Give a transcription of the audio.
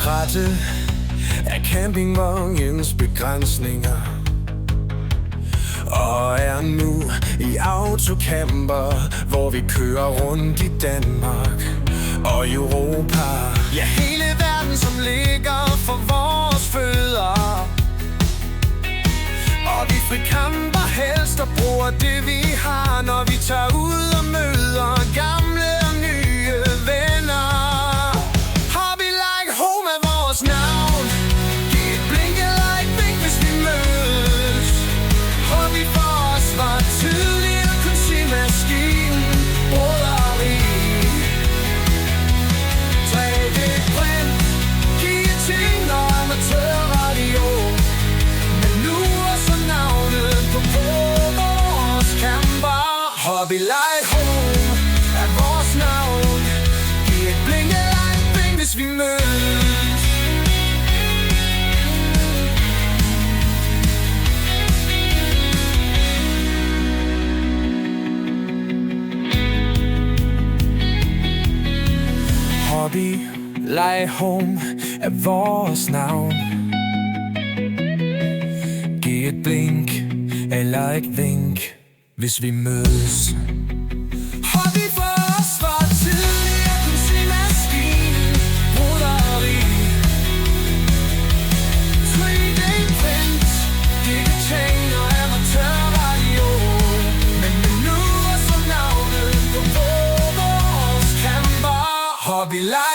trætte af campingvognens begrænsninger og er nu i autocamper, hvor vi kører rundt i Danmark og Europa. Ja, hele verden, som ligger for vores fødder. Og vi frikamper helst og bruger det vi har, når vi tager ud og møder gamle og nye venner. Hobby like home er vores navn. Giv et blink eller et vink, hvis vi mødes. Hobby for os var tidligere kun symaskinen, broderi, 3D-print, guillotine og amatørradio. Men nu er så navnet på vores camper. Hobby like home er vores navn. Giv et blink eller et vink, hvis vi mødes. Hobby like home er vores navn. Giv et blink eller et vink, hvis vi mødes. Hobby for os var tidligere kun symaskinen, broderi, 3D-print, guillotine og amatørradio. Men nu er så navnet på vores camper. Hobby like